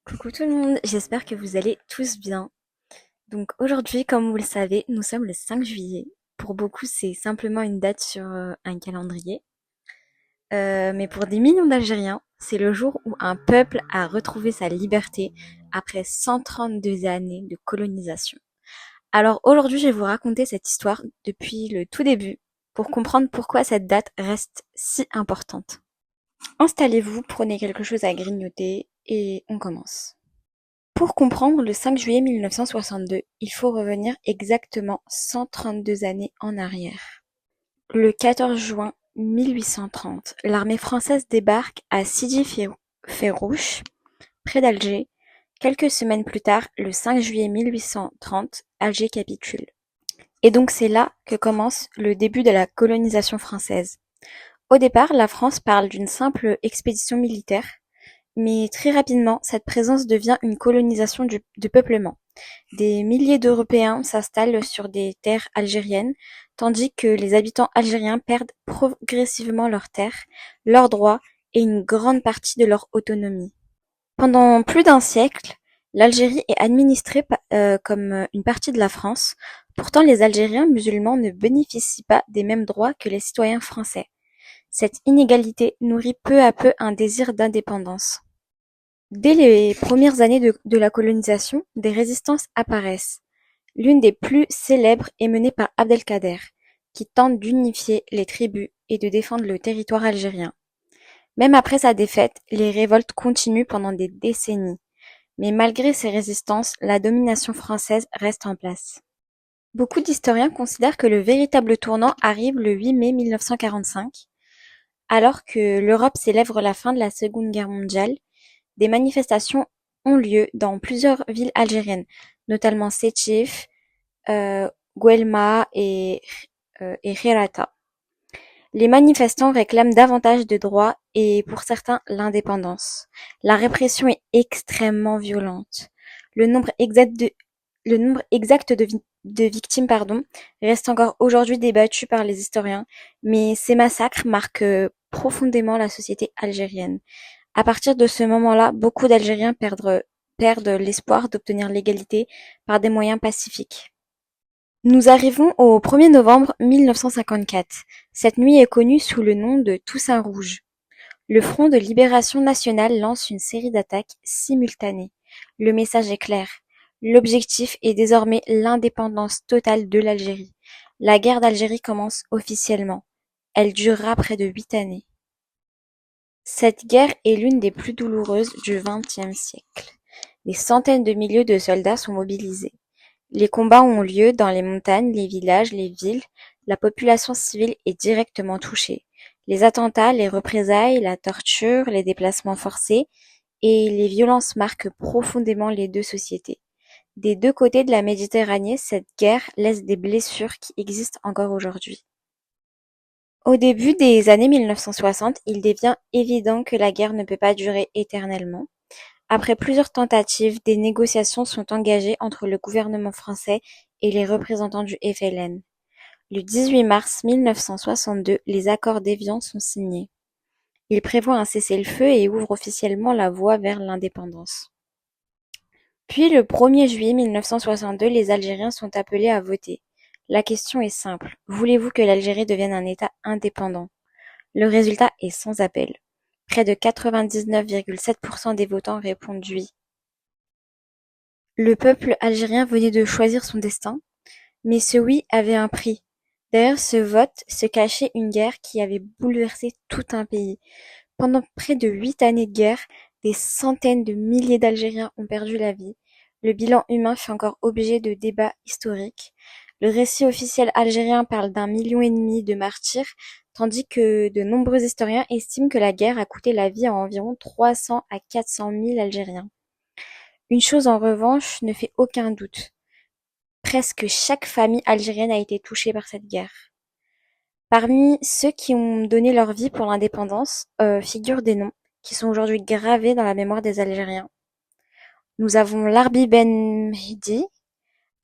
Coucou tout le monde, j'espère que vous allez tous bien. Donc aujourd'hui, comme vous le savez, nous sommes le 5 juillet. Pour beaucoup, c'est simplement une date sur un calendrier. Mais pour des millions d'Algériens, c'est le jour où un peuple a retrouvé sa liberté après 132 années de colonisation. Alors aujourd'hui, je vais vous raconter cette histoire depuis le tout début pour comprendre pourquoi cette date reste si importante. Installez-vous, prenez quelque chose à grignoter et on commence. Pour comprendre le 5 juillet 1962, il faut revenir exactement 132 années en arrière. Le 14 juin 1830, l'armée française débarque à Sidi Ferrouche, près d'Alger. Quelques semaines plus tard, le 5 juillet 1830, Alger capitule. Et donc c'est là que commence le début de la colonisation française. Au départ, la France parle d'une simple expédition militaire, mais très rapidement, cette présence devient une colonisation de peuplement. Des milliers d'Européens s'installent sur des terres algériennes, tandis que les habitants algériens perdent progressivement leurs terres, leurs droits et une grande partie de leur autonomie. Pendant plus d'un siècle, l'Algérie est administrée comme une partie de la France. Pourtant, les Algériens musulmans ne bénéficient pas des mêmes droits que les citoyens français. Cette inégalité nourrit peu à peu un désir d'indépendance. Dès les premières années de la colonisation, des résistances apparaissent. L'une des plus célèbres est menée par Abdelkader, qui tente d'unifier les tribus et de défendre le territoire algérien. Même après sa défaite, les révoltes continuent pendant des décennies. Mais malgré ces résistances, la domination française reste en place. Beaucoup d'historiens considèrent que le véritable tournant arrive le 8 mai 1945, alors que l'Europe célèbre la fin de la Seconde Guerre mondiale. Des manifestations ont lieu dans plusieurs villes algériennes, notamment Sétif, Guelma et Hérata. Les manifestants réclament davantage de droits et, pour certains, l'indépendance. La répression est extrêmement violente. Le nombre exact de victimes reste encore aujourd'hui débattu par les historiens, mais ces massacres marquent profondément la société algérienne. À partir de ce moment-là, beaucoup d'Algériens perdent l'espoir d'obtenir l'égalité par des moyens pacifiques. Nous arrivons au 1er novembre 1954. Cette nuit est connue sous le nom de Toussaint Rouge. Le Front de libération nationale lance une série d'attaques simultanées. Le message est clair. L'objectif est désormais l'indépendance totale de l'Algérie. La guerre d'Algérie commence officiellement. Elle durera près de 8 années. Cette guerre est l'une des plus douloureuses du XXe siècle. Des centaines de milliers de soldats sont mobilisés. Les combats ont lieu dans les montagnes, les villages, les villes. La population civile est directement touchée. Les attentats, les représailles, la torture, les déplacements forcés et les violences marquent profondément les deux sociétés. Des deux côtés de la Méditerranée, cette guerre laisse des blessures qui existent encore aujourd'hui. Au début des années 1960, il devient évident que la guerre ne peut pas durer éternellement. Après plusieurs tentatives, des négociations sont engagées entre le gouvernement français et les représentants du FLN. Le 18 mars 1962, les accords d'Évian sont signés. Ils prévoient un cessez-le-feu et ouvrent officiellement la voie vers l'indépendance. Puis le 1er juillet 1962, les Algériens sont appelés à voter. La question est simple. Voulez-vous que l'Algérie devienne un État indépendant? Le résultat est sans appel. Près de 99,7% des votants répondent oui. Le peuple algérien venait de choisir son destin, mais ce oui avait un prix. Derrière ce vote se cachait une guerre qui avait bouleversé tout un pays. Pendant près de 8 années de guerre, des centaines de milliers d'Algériens ont perdu la vie. Le bilan humain fait encore objet de débats historiques. Le récit officiel algérien parle d'1,5 million de martyrs, tandis que de nombreux historiens estiment que la guerre a coûté la vie à environ 300 à 400 000 Algériens. Une chose en revanche ne fait aucun doute. Presque chaque famille algérienne a été touchée par cette guerre. Parmi ceux qui ont donné leur vie pour l'indépendance figurent des noms qui sont aujourd'hui gravés dans la mémoire des Algériens. Nous avons Larbi Ben Mehdi,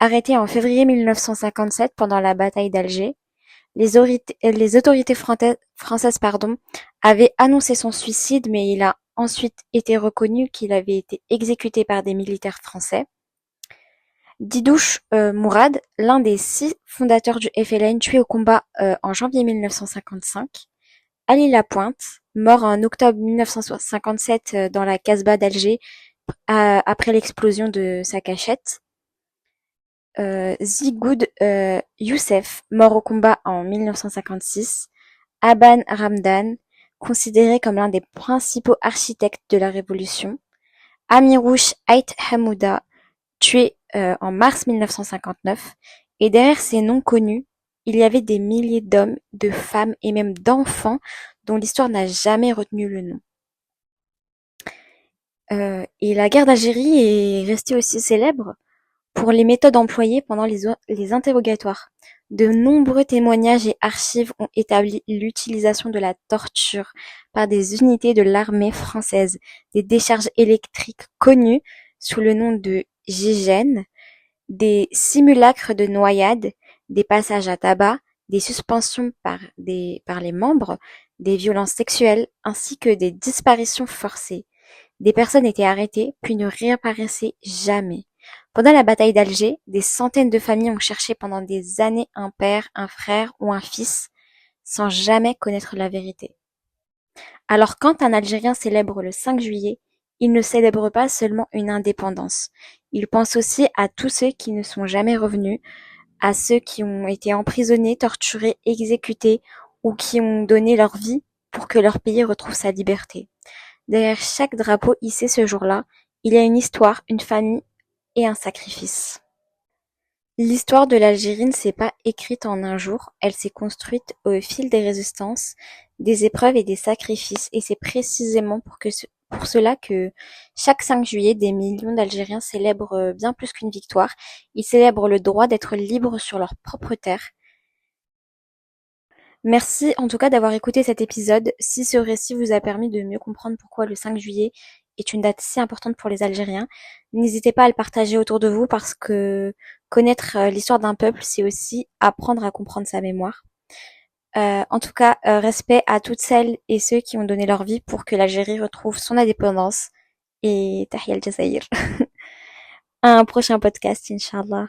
arrêté en février 1957 pendant la bataille d'Alger. Les autorités françaises avaient annoncé son suicide, mais il a ensuite été reconnu qu'il avait été exécuté par des militaires français. Didouche Mourad, l'un des 6 fondateurs du FLN, tué au combat en janvier 1955. Ali Lapointe, mort en octobre 1957 dans la Casbah d'Alger après l'explosion de sa cachette. Zigoud Youssef, mort au combat en 1956. Aban Ramdan, considéré comme l'un des principaux architectes de la Révolution. Amirouche Ait Hamouda, tué en mars 1959. Et derrière ces noms connus, il y avait des milliers d'hommes, de femmes et même d'enfants dont l'histoire n'a jamais retenu le nom. Et la guerre d'Algérie est restée aussi célèbre pour les méthodes employées pendant les interrogatoires. De nombreux témoignages et archives ont établi l'utilisation de la torture par des unités de l'armée française, des décharges électriques connues sous le nom de gigènes, des simulacres de noyades, des passages à tabac, des suspensions par les membres, des violences sexuelles ainsi que des disparitions forcées. Des personnes étaient arrêtées puis ne réapparaissaient jamais. Pendant la bataille d'Alger, des centaines de familles ont cherché pendant des années un père, un frère ou un fils, sans jamais connaître la vérité. Alors quand un Algérien célèbre le 5 juillet, il ne célèbre pas seulement une indépendance. Il pense aussi à tous ceux qui ne sont jamais revenus, à ceux qui ont été emprisonnés, torturés, exécutés ou qui ont donné leur vie pour que leur pays retrouve sa liberté. Derrière chaque drapeau hissé ce jour-là, il y a une histoire, une famille et un sacrifice. L'histoire de l'Algérie ne s'est pas écrite en un jour, elle s'est construite au fil des résistances, des épreuves et des sacrifices, et c'est précisément pour cela que chaque 5 juillet, des millions d'Algériens célèbrent bien plus qu'une victoire, ils célèbrent le droit d'être libres sur leur propre terre. Merci en tout cas d'avoir écouté cet épisode. Si ce récit vous a permis de mieux comprendre pourquoi le 5 juillet est une date si importante pour les Algériens, n'hésitez pas à le partager autour de vous parce que connaître l'histoire d'un peuple, c'est aussi apprendre à comprendre sa mémoire. En tout cas, respect à toutes celles et ceux qui ont donné leur vie pour que l'Algérie retrouve son indépendance. Et Tahia al-Jazair. À un prochain podcast, Inch'Allah.